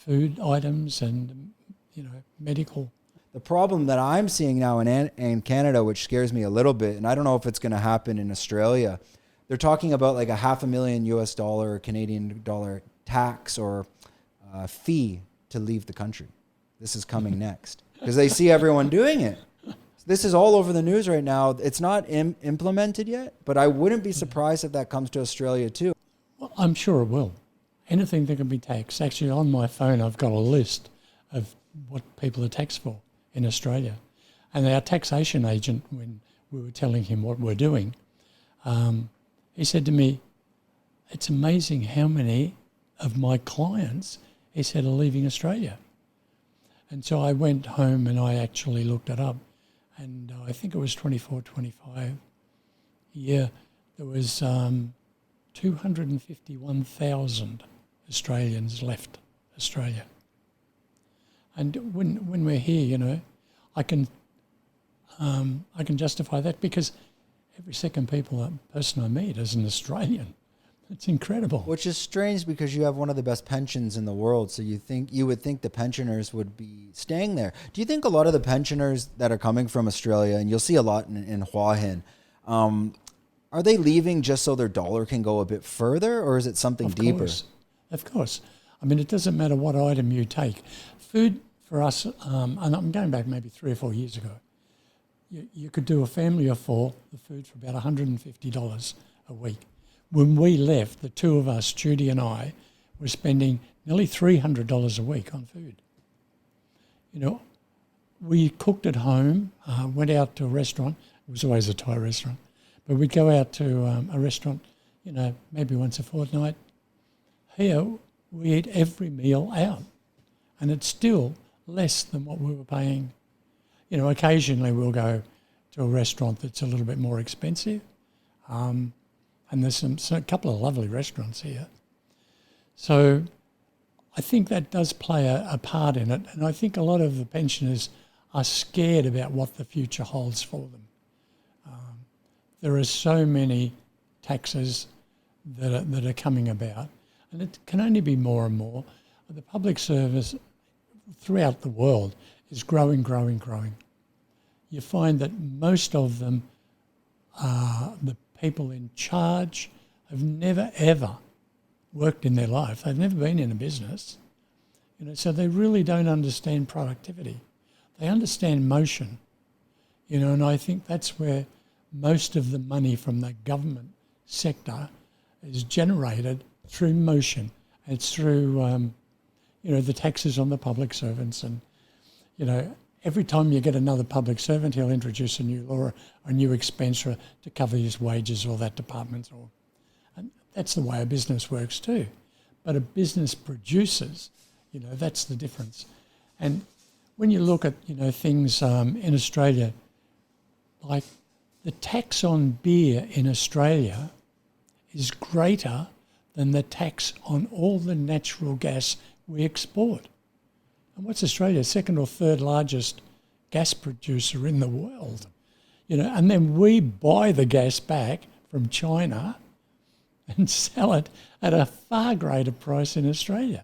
food items and, medical. The problem that I'm seeing now in Canada, which scares me a little bit, and I don't know if it's going to happen in Australia, they're talking about like a $500,000 US dollar, Canadian dollar tax or fee to leave the country. This is coming next because they see everyone doing it. This is all over the news right now. It's not implemented yet, but I wouldn't be surprised if that comes to Australia too. Well, I'm sure it will. Anything that can be taxed. Actually, on my phone, I've got a list of what people are taxed for in Australia. And our taxation agent, when we were telling him what we're doing, he said to me, it's amazing how many of my clients, he said, are leaving Australia. And so I went home and I actually looked it up. And I think it was 24, 25. Yeah, there was 251,000 Australians left Australia. And when we're here, I can justify that because every second person I meet is an Australian. It's incredible. Which is strange because you have one of the best pensions in the world. So you would think the pensioners would be staying there. Do you think a lot of the pensioners that are coming from Australia, and you'll see a lot in Hua Hin, are they leaving just so their dollar can go a bit further, or is it something deeper? Of course. I mean, it doesn't matter what item you take. Food for us, and I'm going back maybe 3 or 4 years ago, you could do a family of 4, the food for about $150 a week. When we left, the two of us, Judy and I, were spending nearly $300 a week on food. We cooked at home, went out to a restaurant. It was always a Thai restaurant. But we'd go out to a restaurant, maybe once a fortnight. Here, we eat every meal out. And it's still less than what we were paying. Occasionally we'll go to a restaurant that's a little bit more expensive. And there's a couple of lovely restaurants here. So I think that does play a part in it. And I think a lot of the pensioners are scared about what the future holds for them. There are so many taxes that are coming about, and it can only be more and more. The public service throughout the world is growing. You find that most of them, the people in charge, have never ever worked in their life. They've never been in a business, so they really don't understand productivity. They understand motion, and I think that's where most of the money from the government sector is generated through motion. It's through, the taxes on the public servants. And, every time you get another public servant, he'll introduce a new law or a new expense to cover his wages or that department. And that's the way a business works too. But a business produces, that's the difference. And when you look at, things in Australia, like the tax on beer in Australia is greater than the tax on all the natural gas we export. And what's Australia? Second or third largest gas producer in the world. And then we buy the gas back from China and sell it at a far greater price in Australia.